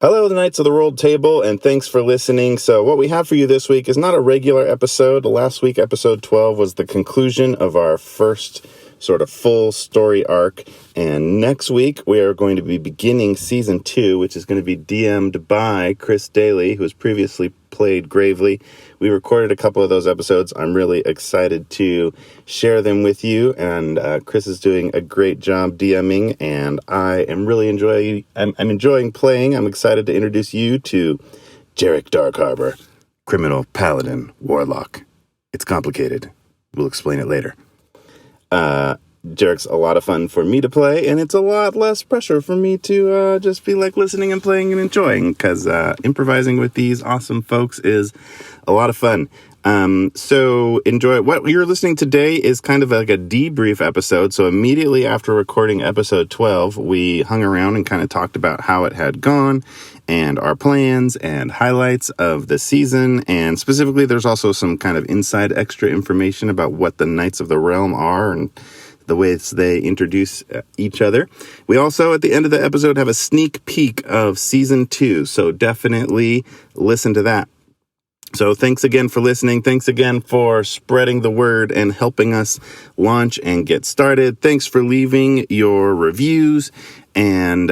Hello, the Knights of the Rolled Table, and thanks for listening. So what we have for you this week is not a regular episode. Last week, episode 12, was the conclusion of our first sort of full story arc. And next week, we are going to be beginning Season 2, which is going to be DM'd by Chris Daly, who has previously played Gravely. We recorded a couple of those episodes. I'm really excited to share them with you, and Chris is doing a great job DMing, and I am really enjoying playing. I'm excited to introduce you to Jarek Darkharbor, criminal, paladin, warlock. It's complicated. We'll explain it later. Jarek's a lot of fun for me to play, and it's a lot less pressure for me to just be like listening and playing and enjoying, because improvising with these awesome folks is a lot of fun. So enjoy it. What you're listening today is kind of like a debrief episode. So immediately after recording episode 12, we hung around and kind of talked about how it had gone and our plans and highlights of the season. And specifically, there's also some kind of inside extra information about what the Knights of the Realm are and the ways they introduce each other. We also, at the end of the episode, have a sneak peek of season 2. So definitely listen to that. So thanks again for listening. Thanks again for spreading the word and helping us launch and get started. Thanks for leaving your reviews. And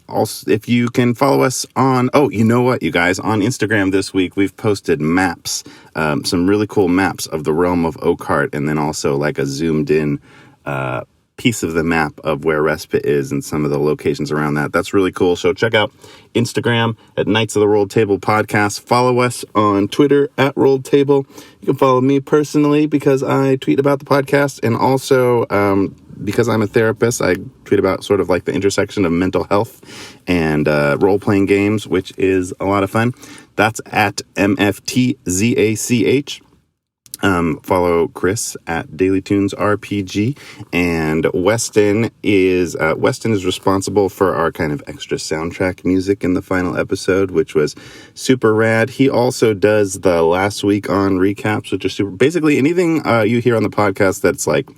also, if you can follow us on, you know what, you guys, on Instagram this week, we've posted maps, some really cool maps of the realm of Oakhart, and then also like a zoomed in piece of the map of where Respite is and some of the locations around that. That's really cool. So check out Instagram at Knights of the Rolled Table Podcast. Follow us on Twitter at Rolled Table. You can follow me personally because I tweet about the podcast, and also because I'm a therapist, I tweet about sort of like the intersection of mental health and role-playing games, which is a lot of fun. That's at MFTZACH. Follow Chris at Daily Tunes RPG, and Weston is responsible for our kind of extra soundtrack music in the final episode, which was super rad. He also does the last week on recaps, which are super. Basically, anything you hear on the podcast that's like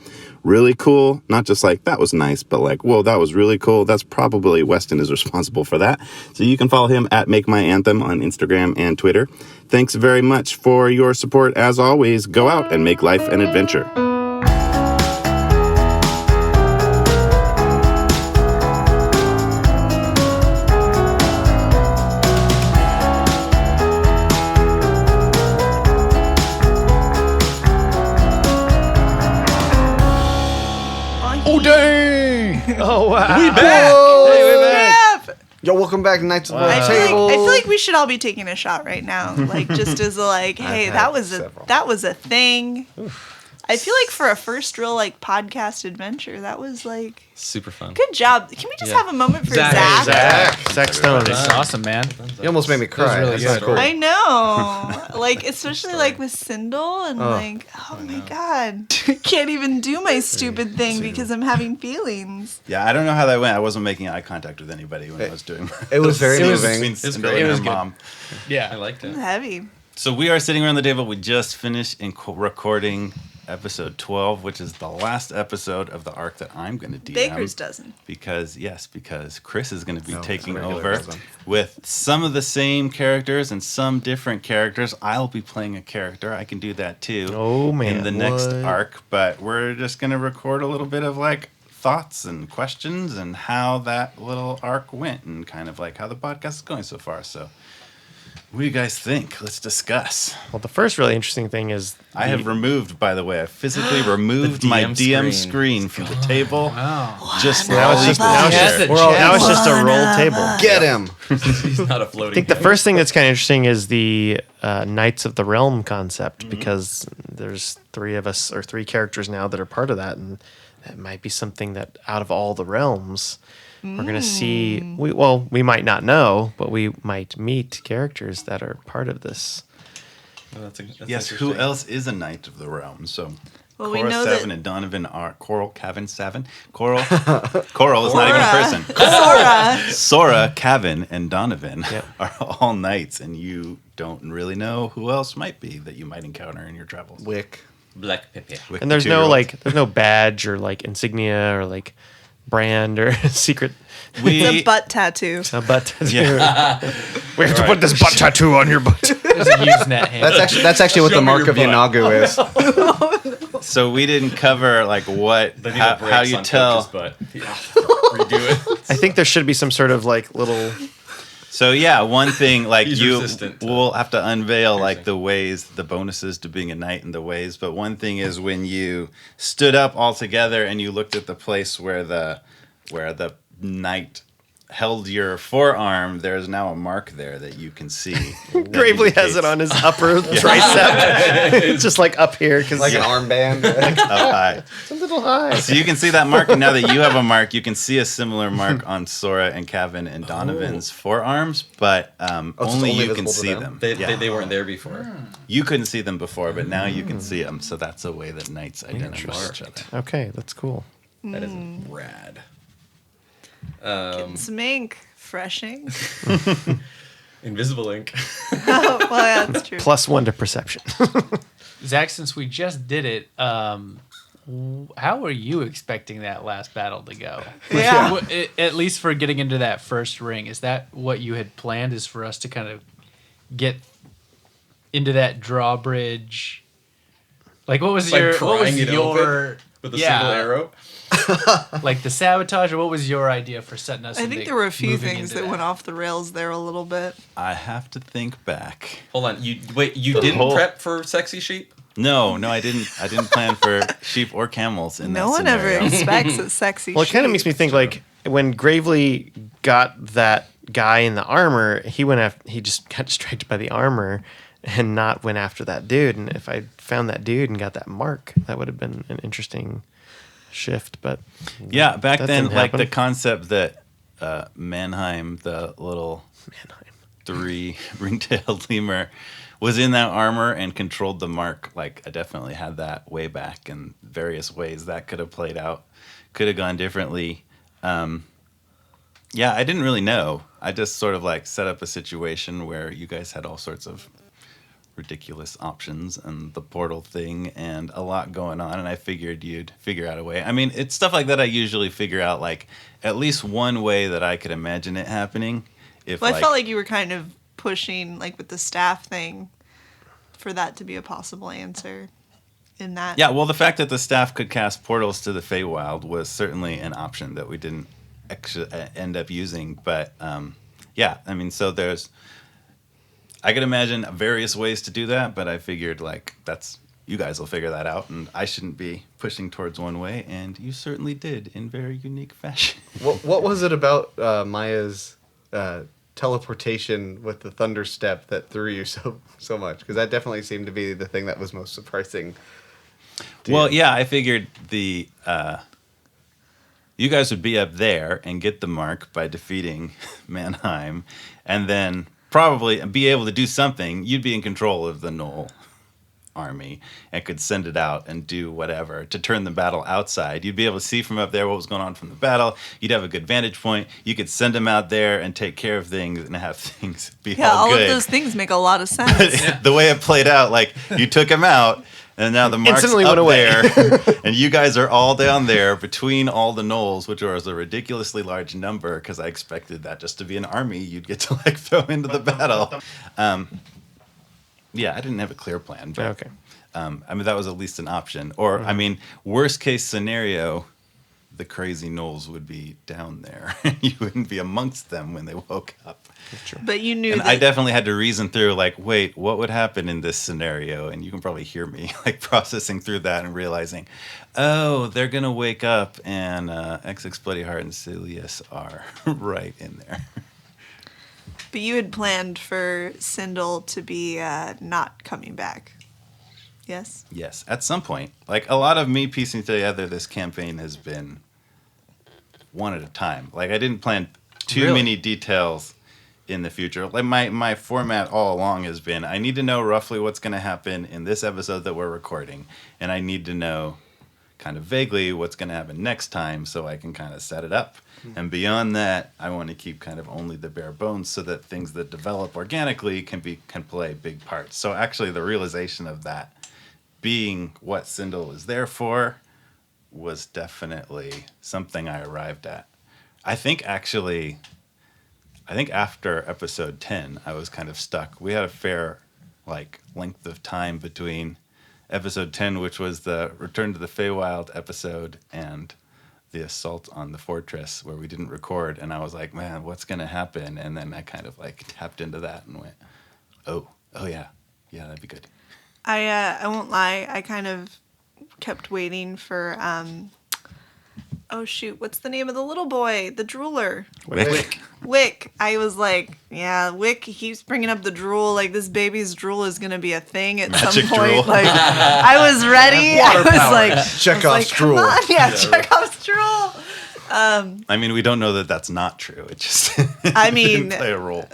really cool, not just like that was nice, but like, whoa, that was really cool. That's probably Weston is responsible for that. So you can follow him at Make My Anthem on Instagram and Twitter. Thanks very much for your support. As always, go out and make life an adventure. Oh, dang! Oh, wow. We back! Hey, we're back. Yo, welcome back to Knights of the Rolled Table. I feel like we should all be taking a shot right now. Like, just as a, like, hey, that was a thing. I feel like for a first real, like, podcast adventure, that was, like... super fun. Good job. Can we just have a moment for Zach? Zach Stone. That's awesome, man. You almost made me cry. Really That's good. cool. I know. Like, especially, like, with Sindel and, like, oh, my God. I can't even do my stupid thing because I'm having feelings. Yeah, I don't know how that went. I wasn't making eye contact with anybody when I was doing It was very moving. Between Cinderella and her mom. Yeah, I liked it. Heavy. So we are sitting around the table. We just finished recording episode 12, which is the last episode of the arc that I'm going to DM. Baker's dozen. Because Chris is going to be taking over with some of the same characters and some different characters. I'll be playing a character. I can do that too. Oh, man. In the next arc. But we're just going to record a little bit of like thoughts and questions and how that little arc went and kind of like how the podcast is going so far. So what do you guys think? Let's discuss. Well, the first really interesting thing is... I have removed, by the way, I physically removed my DM screen from the table. Wow. Just now it's just a roll table. Get him! He's not a floating. I think the first thing that's kind of interesting is the Knights of the Realm concept, because there's three characters now that are part of that, and that might be something that out of all the realms... We're going to see, we might not know, but we might meet characters that are part of this. Well, yes, who else is a Knight of the Realm? So, Well, Cora we know Savin that and Donovan are... Coral is not even a person. Sora, Cavan, and Donovan are all knights, and you don't really know who else might be that you might encounter in your travels. Wick. Black Pepe. And there's no badge or like insignia or like brand or secret It's a butt tattoo. butt tattoo. Yeah. We have to put this butt tattoo on your butt. There's a Usenet handle. That's actually what Show the me mark your of butt. Yanagu is. So we didn't cover like what They need how, a break how you on tell. Coach's butt. Yeah. Redo it. I think there should be some sort of like little. So yeah, one thing like He's you resistant to we'll have to unveil like piercing. the bonuses to being a knight and the ways. But one thing is when you stood up all together and you looked at the place where the knight held your forearm, there's now a mark there that you can see. that Gravely has it indicates on his upper tricep. It's just like up here because Like an armband. up high. it's a little high. So you can see that mark, and now that you have a mark, you can see a similar mark on Sora and Kevin and Donovan's forearms, but only you can visible to see them? them. They weren't there before. You couldn't see them before, but now you can see them. So that's a way that knights identify each other. Okay, that's cool. That is rad. Getting some ink. Freshing. Invisible ink. Oh, well, yeah, that's true. +1 to perception. Zach, since we just did it, how were you expecting that last battle to go? Yeah. At least for getting into that first ring, is that what you had planned? Is for us to kind of get into that drawbridge? Like, what was Like your prying it open with a single yeah, arrow. like the sabotage, or what was your idea for setting us? I into think there were a few moving things into that went off the rails there a little bit. I have to think back. Hold on. You didn't whole- prep for sexy sheep? No, I didn't. I didn't plan for sheep or camels in that No one ever scenario. expects a sexy Well, it kind of sheep. makes me think like when Gravely got that guy in the armor, he just got distracted by the armor and not went after that dude. And if I found that dude and got that mark, that would have been an interesting shift. But Yeah, back that then, didn't like happen. the concept that Mannheim, the little 3 ring-tailed lemur, was in that armor and controlled the mark. Like I definitely had that way back, and various ways that could have played out, could have gone differently. Yeah, I didn't really know. I just sort of like set up a situation where you guys had all sorts of ridiculous options and the portal thing and a lot going on, and I figured you'd figure out a way. I mean, it's stuff like that I usually figure out like at least one way that I could imagine it happening. If Well, I felt like you were kind of pushing, like with the staff thing, for that to be a possible answer in that. yeah, well, the fact that the staff could cast portals to the Feywild was certainly an option that we didn't actually end up using. But yeah, I mean, so I could imagine various ways to do that, but I figured like you guys will figure that out, and I shouldn't be pushing towards one way, and you certainly did in very unique fashion. What was it about Maya's teleportation with the thunder step that threw you so much? Because that definitely seemed to be the thing that was most surprising. Well, yeah, I figured you guys would be up there and get the mark by defeating Mannheim, and then probably be able to do something. You'd be in control of the Knoll army and could send it out and do whatever to turn the battle outside. You'd be able to see from up there what was going on from the battle. You'd have a good vantage point. You could send them out there and take care of things and have things be Yeah, all all good. of those things make a lot of sense. The way it played out, like you took him out, and now the mark's Instantly up went away. there, and you guys are all down there between all the knolls, which was a ridiculously large number because I expected that just to be an army you'd get to like throw into the battle. Yeah, I didn't have a clear plan, but Okay. I mean that was at least an option. Or I mean, worst case scenario, the crazy knolls would be down there, and you wouldn't be amongst them when they woke up. But you knew And that. I definitely had to reason through, like, wait, what would happen in this scenario? And you can probably hear me, like, processing through that and realizing, oh, they're going to wake up and xXBloody Heart and Saeleas are right in there. But you had planned for Sindel to be not coming back. Yes? Yes, at some point. Like, a lot of me piecing together this campaign has been one at a time. Like, I didn't plan too many details in the future. Like my format all along has been, I need to know roughly what's going to happen in this episode that we're recording, and I need to know kind of vaguely what's going to happen next time so I can kind of set it up. And beyond that, I want to keep kind of only the bare bones so that things that develop organically can play big parts. So actually the realization of that being what Sindel is there for was definitely something I arrived at. I think after episode 10, I was kind of stuck. We had a fair length of time between episode 10, which was the Return to the Feywild episode, and the assault on the fortress, where we didn't record. And I was like, man, what's going to happen? And then I kind of tapped into that and went, oh yeah, that'd be good. I won't lie. I kind of kept waiting for oh shoot, what's the name of the little boy? The drooler. Wick. I was like, yeah, Wick, he keeps bringing up the drool. Like, this baby's drool is going to be a thing at Magic some point. drool. Like, I was ready. I was like, Chekhov's drool. Come on, yeah, Chekhov's drool. I mean, we don't know that that's not true. It just I mean, didn't play a role.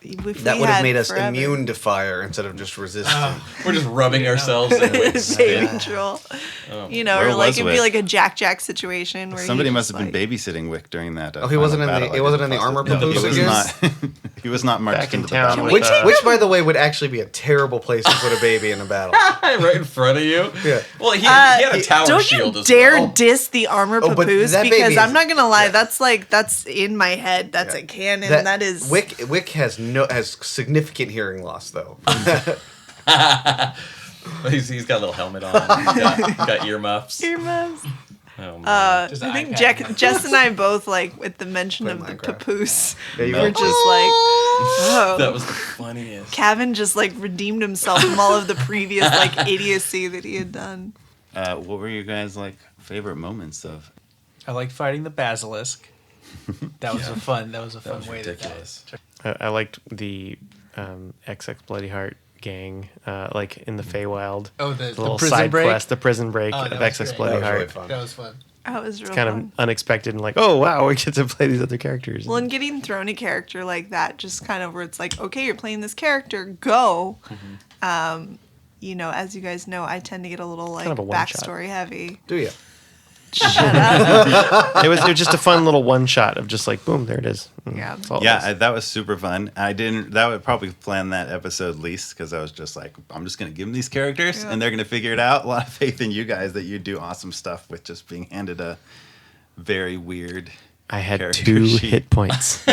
That would have made us immune to fire instead of just resistant. We're just rubbing ourselves in Wick's baby spit. drool. Where Or like was it'd be Wick? like a Jack situation where Somebody he must just, have been babysitting Wick during that. Oh, he wasn't in final the. battle. It wasn't in the armor papoose again. He was not marched Back in into the town battle. with, Which, by the way, would actually be a terrible place to put a baby in a battle. Right in front of you. Yeah. Well, he had a tower Don't shield you as dare well. diss the armor Oh, but papoose that baby because is- I'm not gonna lie, yeah. that's in my head. That's a canon. That is Wick has significant hearing loss though. He's got a little helmet on. Got earmuffs. earmuffs. Oh, man. I Just think iPad. Jess and I both with the mention Play of the Minecraft. papoose. Yeah, you We're were just like, oh. That was the funniest. Kevin just redeemed himself from all of the previous idiocy that he had done. What were you guys favorite moments of? I like fighting the basilisk. That was a fun. That was a That fun was way ridiculous. I liked the xXBloody Heart gang, in the Feywild. Oh, the little prison side break? quest, the prison break Oh, of that was great. xXBloody That was Heart. really fun. That was fun. That was real Kind fun. of unexpected and oh wow, we get to play these other characters. Well, and getting thrown a character like that, just kind of where it's like, okay, you're playing this character, go. As you guys know, I tend to get a little kind of a one-shot. backstory heavy. Do you? Shut up. it was just a fun little one shot of just boom, there it is. Yeah. That's all it Yeah, was. that was super fun. That would probably plan that episode least because I was just I'm just going to give them these characters Yeah. and they're going to figure it out. A lot of faith in you guys that you do awesome stuff with just being handed a very weird I had character 2 sheet. hit points.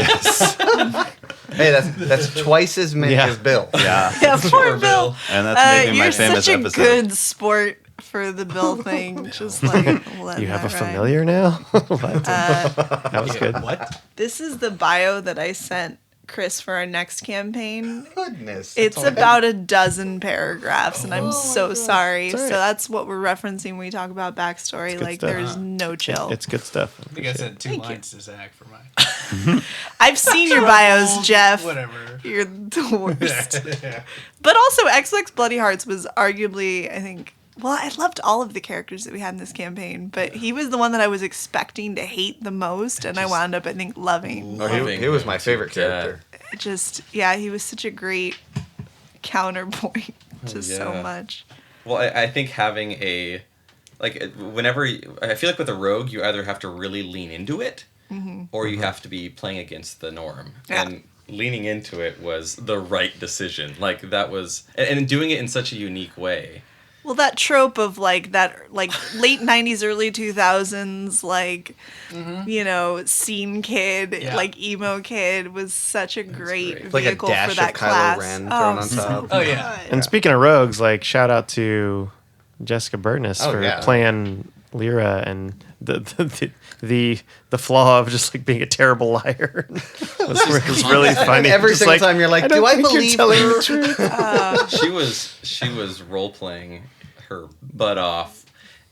Hey, that's twice as many Yeah. as Bill. Yeah, Yeah, poor Bill. and that's maybe my You're famous such a episode. good sport for the Bill thing. Just letting You have a that ride. familiar now? What? That was good. What? This is the bio that I sent Chris for our next campaign. Goodness. It's about a dozen paragraphs, and I'm so sorry. It's all right. So that's what we're referencing when we talk about backstory. good Like, stuff. there's no chill. It's good stuff. I think I sent 2 Thank you. lines to Zach for mine. I've seen your bios, Jeff. Whatever. You're the worst. But also, xXBloody Hearts was arguably, I think. Well, I loved all of the characters that we had in this campaign, but he was the one that I was expecting to hate the most, and I wound up, I think, loving. He was my favorite character. He was such a great counterpoint to so yeah. much. Well, I think having I feel like with a rogue, you either have to really lean into it, or you have to be playing against the norm. Yeah. And leaning into it was the right decision. That was, and doing it in such a unique way. Well, that trope of late 90s, early 2000s, scene kid, Yeah. emo kid was such a great great. Like a vehicle dash for that of Kylo class. Ren thrown on so top. Oh, yeah. good. And speaking of rogues, shout out to Jessica Burness Oh, for yeah. playing Lyra and the flaw of just being a terrible liar was really funny. Every Just single time you're like, do I don't think believe you're telling her?" the truth? She was role playing her butt off,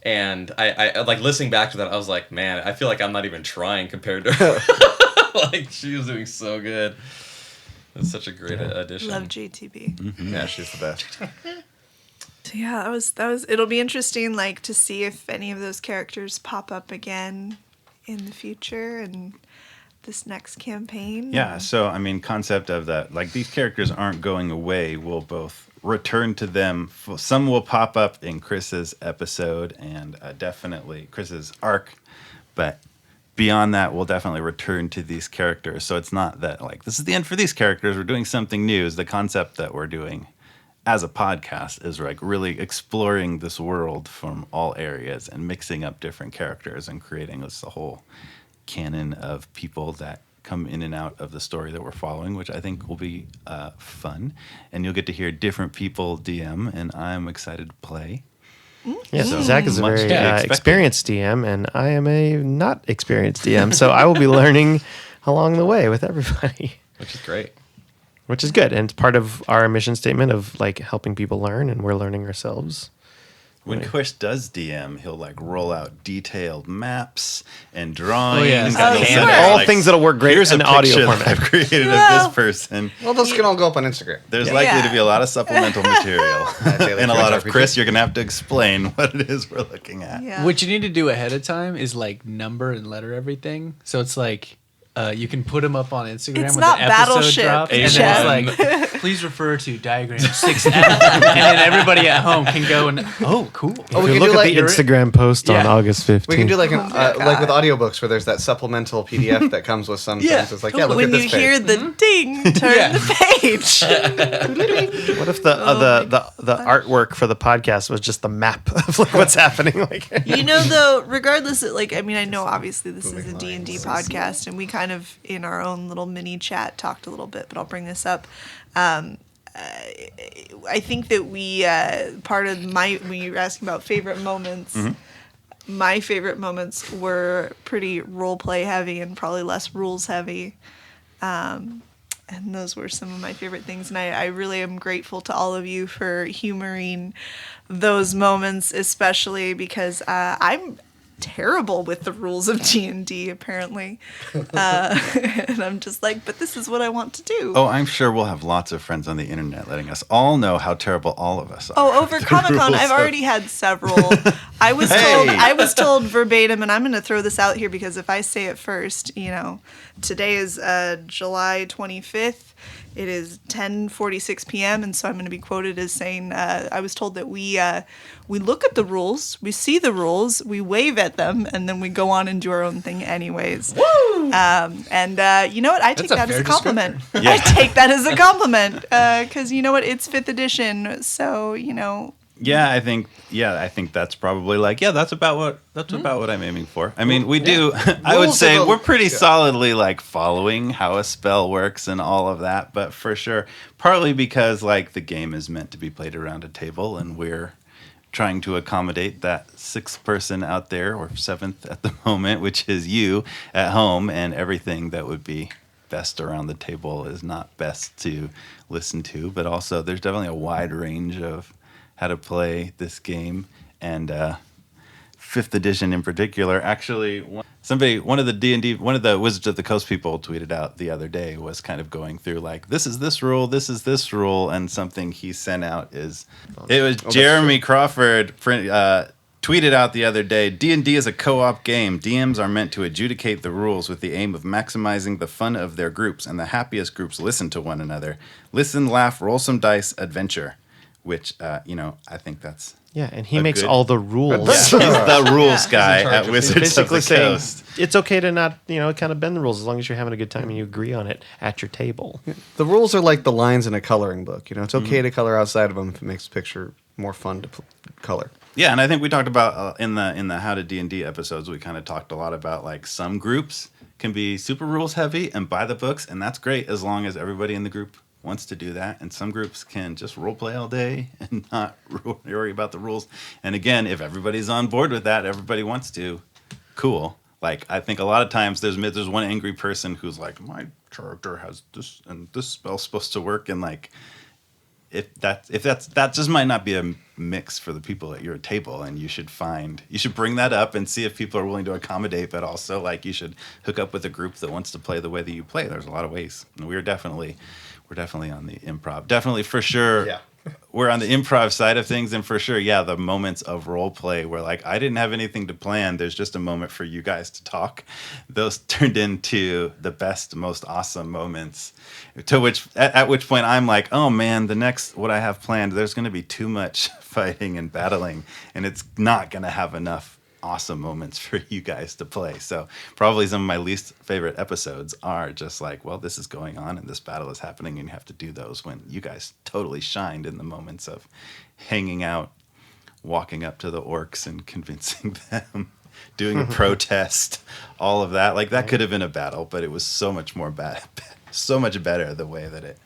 and I listening back to that, I was like, man, I feel like I'm not even trying compared to her. She was doing so good. It's such a great addition. Love JTB. Yeah, she's the best. So yeah, that was. It'll be interesting, to see if any of those characters pop up again in the future and this next campaign. Yeah, so concept of that, these characters aren't going away. We'll both return to them. Some will pop up in Chris's episode and definitely Chris's arc, but beyond that, we'll definitely return to these characters. So it's not that this is the end for these characters. We're doing something new. Is the concept that we're doing as a podcast is like really exploring this world from all areas and mixing up different characters and creating this whole canon of people that come in and out of the story that we're following, which I think will be fun. And you'll get to hear different people DM, and I'm excited to play. Yes, So Zach is a much very to be expected. experienced DM, and I am a not experienced DM, so I will be learning along the way with everybody, Which is great. which is good. And it's part of our mission statement of like helping people learn, and we're learning ourselves. When Chris does DM, he'll like roll out detailed maps and drawings. Oh, yeah. and Oh, he'll sure. send it, All things that'll work great here's in a audio picture format. that I've created Well, of this person. Well, those can all go up on Instagram. There's Yeah. likely to be a lot of supplemental material Daily and a lot of RPG. Chris. You're gonna have to explain what it is we're looking at. Yeah. What you need to do ahead of time is like number and letter everything. So it's like you can put them up on Instagram It's when not the episode Battleship, drops, and Jeff. then it's like, please refer to diagram 6F, and then everybody at home can go and oh, cool. Oh, we If you can look do at like the Instagram post on Yeah. August 15th. we can do like an my like with God. audiobooks where there's that supplemental PDF that comes with some Yeah, things. It's like, yeah, look when at you this page. hear the ding, turn Yeah. the page. What if the artwork for the podcast was just the map of like what's happening? Like, You know, though, regardless of, like, I mean, I know obviously this is a D&D podcast, and we kind of, in our own little mini chat, talked a little bit, but I'll bring this up. I think that we, part of my, when you were asking about favorite moments, my favorite moments were pretty role play heavy and probably less rules heavy. And those were some of my favorite things. And I really am grateful to all of you for humoring those moments, especially because I'm terrible with the rules of D&D, apparently. And I'm just like, but this is what I want to do. Oh, I'm sure we'll have lots of friends on the internet letting us all know how terrible all of us are. Oh, over The Comic-Con, rules I've of- already had several. I was Hey! told verbatim, and I'm going to throw this out here because if I say it first, you know, today is July 25th. It is 10:46 p.m. and so I'm going to be quoted as saying, I was told that we look at the rules, we see the rules, we wave at them, and then we go on and do our own thing anyways. Woo! And you know what? I take a that as a fair compliment. Yeah. I take that as a compliment because you know what? It's 5th edition, so you know. I think that's probably like, that's about what I'm aiming for. I mean, we do. I would Rules say of the- we're pretty solidly like following how a spell works and all of that, but for sure, partly because like the game is meant to be played around a table, and we're trying to accommodate that 6th person out there, or 7th at the moment, which is you at home, and everything that would be best around the table is not best to listen to, but also there's definitely a wide range of how to play this game, and 5th edition in particular. Actually, one of the Wizards of the Coast people tweeted out the other day was kind of going through like, this is this rule, and something he sent out it was Jeremy Crawford tweeted out the other day, D&D is a co-op game. DMs are meant to adjudicate the rules with the aim of maximizing the fun of their groups, and the happiest groups listen to one another. Listen, laugh, roll some dice, adventure. Which, I think that's... yeah, and he a makes good- all the rules. He's the rules guy charge at of Wizards of Basically the saying Coast. it's okay to not, kind of bend the rules as long as you're having a good time and you agree on it at your table. The rules are like the lines in a coloring book. You know, it's okay to color outside of them if it makes the picture more fun to color. Yeah, and I think we talked about in the How to D&D episodes, we kind of talked a lot about like some groups can be super rules heavy and by the books, and that's great as long as everybody in the group wants to do that. And some groups can just role play all day and not worry about the rules. And again, if everybody's on board with that, everybody wants to, cool. Like, I think a lot of times there's one angry person who's like, my character has this and this spell's supposed to work, and like, that just might not be a mix for the people at your table, and you should bring that up and see if people are willing to accommodate, but also like you should hook up with a group that wants to play the way that you play. There's a lot of ways, and we're definitely on the improv. Definitely for sure. Yeah. We're on the improv side of things, and for sure, the moments of role play where like I didn't have anything to plan. There's just a moment for you guys to talk. Those turned into the best, most awesome moments. At which point I'm like, oh man, what I have planned, there's going to be too much fighting and battling, and it's not going to have enough awesome moments for you guys to play. So probably some of my least favorite episodes are just like, well, this is going on and this battle is happening and you have to do those, when you guys totally shined in the moments of hanging out, walking up to the orcs and convincing them, doing a protest, all of that. Like that could have been a battle, but it was so much more so much better the way that it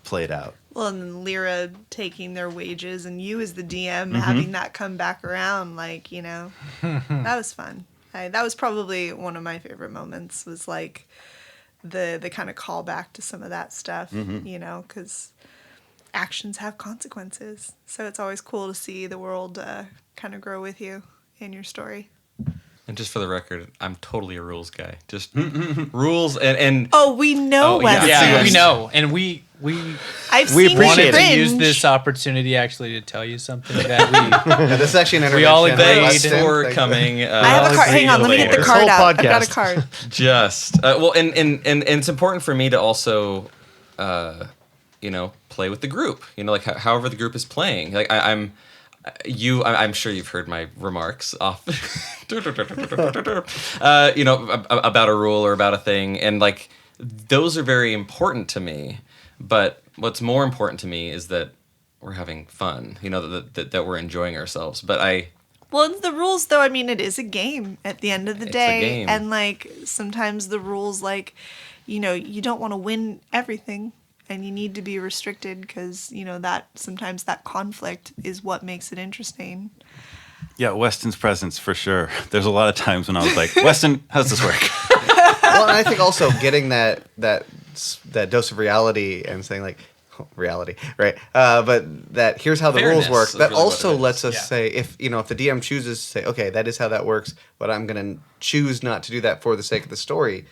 played out. Well, and then Lyra taking their wages and you as the DM having that come back around, like, you know, that was fun. That was probably one of my favorite moments, was like the kind of callback to some of that stuff, you know, because actions have consequences. So it's always cool to see the world kind of grow with you in your story. And just for the record, I'm totally a rules guy. Just rules and Oh, we know, Oh, yeah. Weston. Yeah, we know, and I've we seen wanted you to use cringe. this opportunity actually to tell you something that Yeah, this is actually an We all intervention. agreed. thanks Weston, for thank you. coming. I have a card. Hang on, let me get the This card whole out. I've got a podcast. card. Just well, and it's important for me to also, you know, play with the group. You know, like however the group is playing. Like I'm sure you've heard my remarks off, you know, about a rule or about a thing, and like those are very important to me. But what's more important to me is that we're having fun. You know, that we're enjoying ourselves. But Well, the rules, though, I mean, it is a game at the end of the It's a day. game. And, like, sometimes the rules, like, you know, you don't want to win everything. And you need to be restricted because, you know, that sometimes that conflict is what makes it interesting. Yeah, Weston's presence for sure. There's a lot of times when I was like, Weston, how's this work? Well, and I think also getting that dose of reality and saying like, reality, right? But that here's how the rules Fairness work. is That really what also it is. lets us Yeah. say, if the DM chooses to say, okay, that is how that works, but I'm going to choose not to do that for the sake of the story.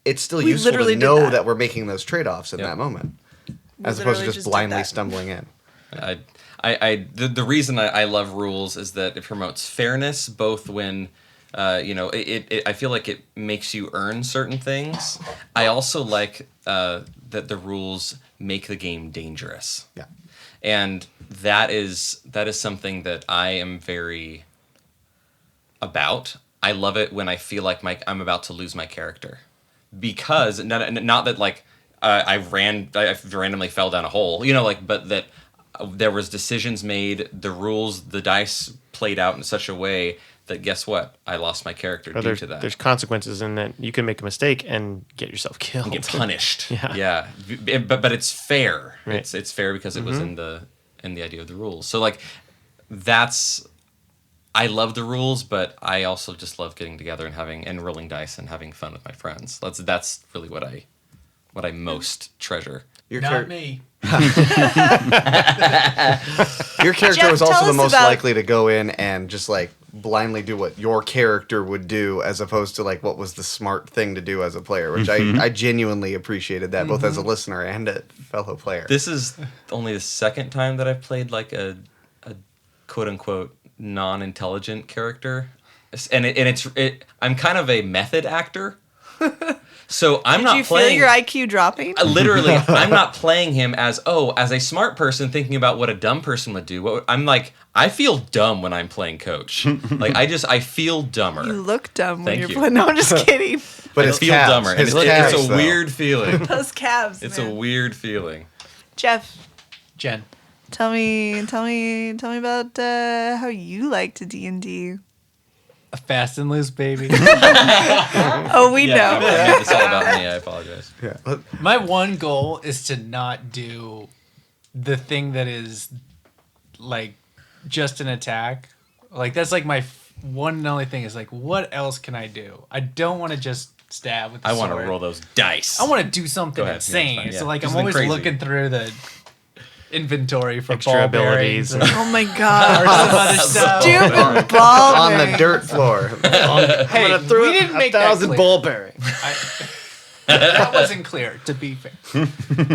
It's still We useful to literally did know that. that we're making those trade-offs in Yep. that moment, We as opposed to literally just just did blindly that. stumbling in. The reason I love rules is that it promotes fairness, both when, you know, I feel like it makes you earn certain things. I also like that the rules make the game dangerous. Yeah. And that is something that I am very about. I love it when I feel like I'm about to lose my character, because not that like I randomly fell down a hole, you know, like, but that there was decisions made, the rules, the dice played out in such a way that guess what? I lost my character Or due to that. there's consequences in that you can make a mistake and get yourself killed. And get punished. Yeah. But it's fair. Right. It's fair because it was in the idea of the rules. So like I love the rules, but I also just love getting together and rolling dice and having fun with my friends. That's really what I most treasure. Your not char- me. Your character Jeff, was tell also the us most about- likely to go in and just like blindly do what your character would do, as opposed to like what was the smart thing to do as a player, which I genuinely appreciated that, both as a listener and a fellow player. This is only the second time that I've played like a quote unquote non-intelligent character, and I'm kind of a method actor. So I'm Did not you playing. feel your IQ dropping? Literally, I'm not playing him as a smart person thinking about what a dumb person would do. I'm like, I feel dumb when I'm playing coach. Like I feel dumber. You look dumb when Thank you're you. playing. No, I'm just kidding. but I his feel calves, dumber. And his it's calves, a though. weird feeling. Those calves. It's man. a weird feeling. Jeff, Jen. tell me about how you like to D&D. A fast and loose, baby. Oh, we know. It's all about me. I apologize. Yeah. My one goal is to not do the thing that is like just an attack. Like that's like my one and only thing is like, what else can I do? I don't want to just stab with the I sword. want to roll those dice. I want to do something Go ahead. Yeah, insane. it's fine. So Yeah. like Do I'm something always crazy. looking through the inventory for Extra ball abilities. bearings Oh my god. or some other stuff. Stupid ball On the bearings. dirt floor. Hey, we didn't make that clear. ball bearing. That wasn't clear, to be fair.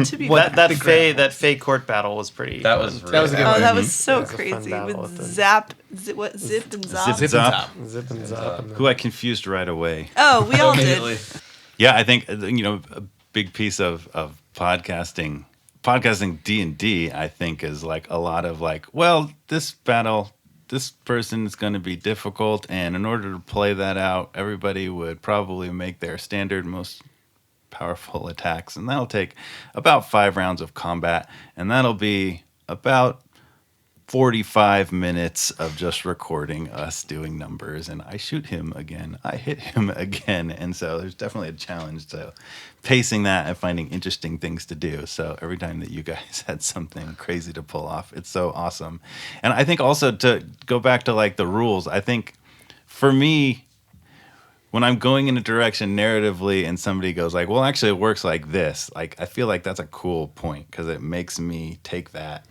To be That fair. that Fey court battle was pretty. That fun. was That was a good Oh, one. that was so That was a fun crazy battle with with the- zip and zop. Zip Zop. and Zip and zap. And Who I confused right away. Oh, we all Immediately. did. Yeah, I think a big piece of podcasting D&D, I think, is like a lot of like, well, this battle this person is going to be difficult, and in order to play that out, everybody would probably make their standard most powerful attacks, and that'll take about 5 rounds of combat, and that'll be about 45 minutes of just recording us doing numbers, and I shoot him again, I hit him again, and so there's definitely a challenge to pacing that and finding interesting things to do. So every time that you guys had something crazy to pull off, it's so awesome. And I think also, to go back to like the rules, I think for me, when I'm going in a direction narratively and somebody goes like, well, actually it works like this, like I feel like that's a cool point, because it makes me take that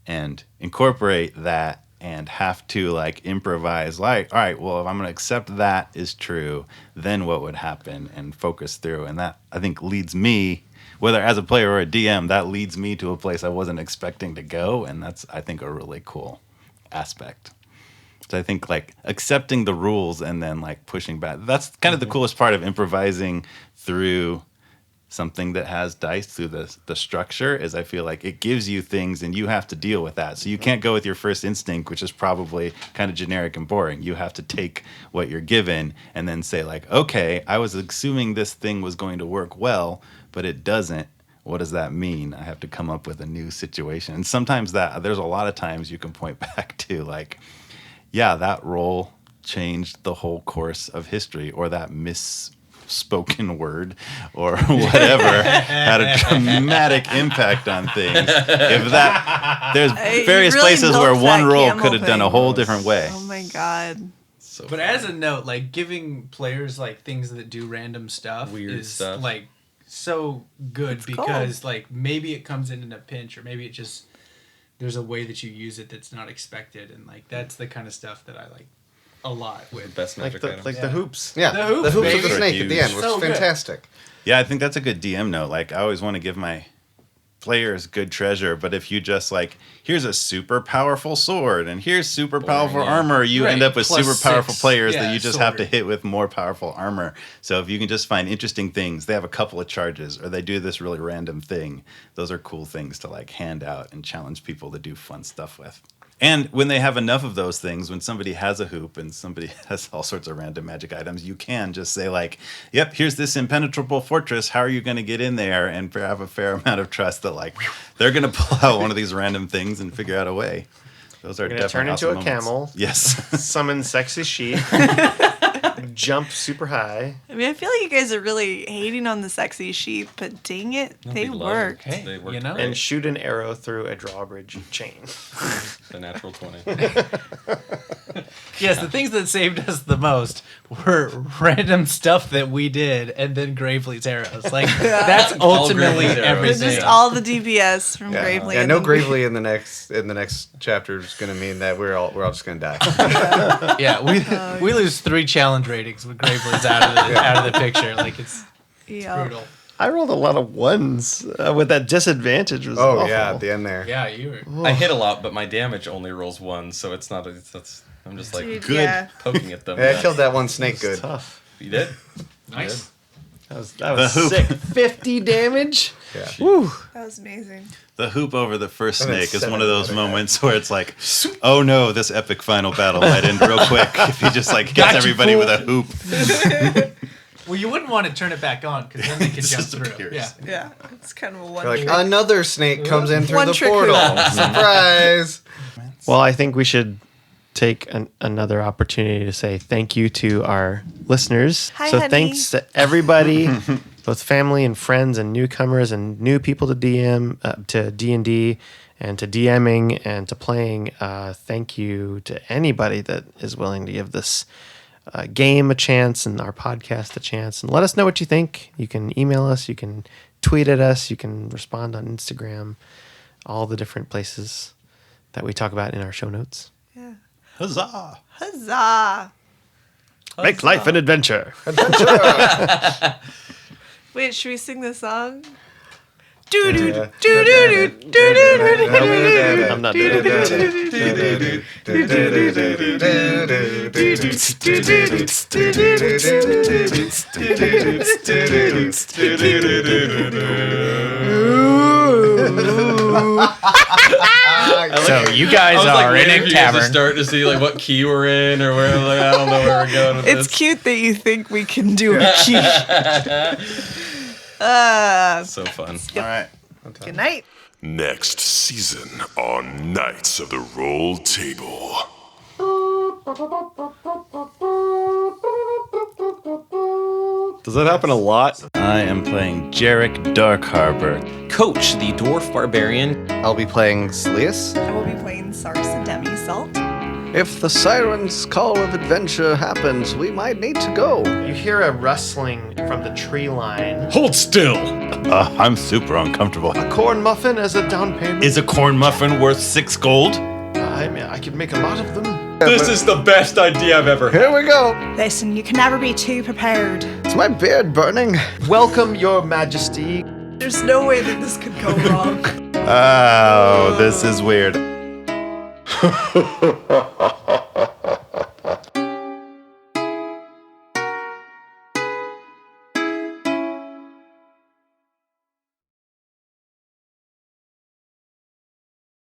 and incorporate that and have to like improvise, like, all right, well, if I'm going to accept that is true, then what would happen, and focus through. And that, I think, leads me, whether as a player or a DM, that leads me to a place I wasn't expecting to go. And that's, I think, a really cool aspect. So I think like accepting the rules and then like pushing back, that's kind of the coolest part of improvising through something that has dice, through the structure, is I feel like it gives you things and you have to deal with that. So you can't go with your first instinct, which is probably kind of generic and boring. You have to take what you're given and then say like, okay, I was assuming this thing was going to work well, but it doesn't. What does that mean? I have to come up with a new situation. And sometimes there's a lot of times you can point back to like, yeah, that roll changed the whole course of history, or that misspoken word or whatever had a dramatic impact on things. If that, there's various really places built where one that roll camel could have done a thing. whole different way. Oh my god. So But as a note, like giving players like things that do random stuff Weird is stuff. like so good, It's because cool. like maybe it comes in a pinch, or maybe it just, there's a way that you use it that's not expected, and like that's the kind of stuff that I like a lot the with. best Like magic the item. like the hoops. Yeah, The hoops, the hoops baby. of the snake at the end was So good. fantastic. Yeah, I think that's a good DM note. Like, I always want to give my players good treasure, but if you just like, here's a super powerful sword and here's super powerful yeah. armor, you Right, end up with plus super powerful 6, players yeah, that you just have to sword. hit with more powerful armor. So if you can just find interesting things, they have a couple of charges, or they do this really random thing, those are cool things to like hand out and challenge people to do fun stuff with. And when they have enough of those things, when somebody has a hoop and somebody has all sorts of random magic items, you can just say like, yep, here's this impenetrable fortress. How are you going to get in there? And have a fair amount of trust that like they're going to pull out one of these random things and figure out a way. Those are You're gonna definitely turn into awesome a moments. camel. Yes. Summon sexy sheep. Jump super high. I mean, I feel like you guys are really hating on the sexy sheep, but dang it, they We love worked. them. Hey, They worked you know? great. And shoot an arrow through a drawbridge chain. The natural 20. Yes, the things that saved us the most were random stuff that we did, and then Gravely's arrows. Like that's ultimately Gravely's arrows. It's everything. just all the DPS from Yeah, Gravely. yeah. and No then- Gravely in the next chapter is going to mean that we're all just going to die. Yeah, we lose 3 challenge ratings when Gravely's out of the picture. Like it's Yeah. brutal. I rolled a lot of ones with that disadvantage. Was Oh awful. yeah, at the end there. Yeah, you were. I hit a lot, but my damage only rolls 1, so it's not. I'm just like Dude, good yeah. poking at them. Hey, I killed that one snake It's good. tough. You did? Nice. That was hoop. sick. 50 damage. Yeah. Woo. That was amazing. The hoop over the first And then snake is 7 one of those other guys. moments where it's like, oh no, this epic final battle might end real quick if he just like Got gets you, everybody fool. with a hoop. Well, you wouldn't want to turn it back on because then they could jump through. disappears. Yeah. Yeah, it's kind of a one. You're like trick. another snake comes in through One the trick portal. hoop. Surprise! Well, I think we should take another opportunity to say thank you to our listeners. Hi, so honey. thanks to everybody, both family and friends and newcomers and new people to to D&D and to DMing and to playing. Thank you to anybody that is willing to give this game a chance and our podcast a chance, and let us know what you think. You can email us, you can tweet at us, you can respond on Instagram, all the different places that we talk about in our show notes. Yeah. Huzzah! Huzzah! Make life an adventure. Wait, should we sing the song? Yeah. I'm not doing it. I So you guys I was are in waiting a for you guys to tavern. start to see like what key we're in or where. Like, I don't know where we're going with It's this. cute that you think we can do a key. So fun. All right. Good night. Next season on Knights of the Roll Table. Does that happen a lot? I am playing Jarek Darkharbor. Coach, the dwarf barbarian. I'll be playing Saeleas. I will be playing Sarsa Demi Salt. If the siren's call of adventure happens, we might need to go. You hear a rustling from the tree line. Hold still. I'm super uncomfortable. A corn muffin as a down payment. Is a corn muffin worth 6 gold? I could make a lot of them. This is the best idea I've ever had. Here we go. Listen, you can never be too prepared. Is my beard burning? Welcome, Your Majesty. There's no way that this could go wrong. Oh, this is weird.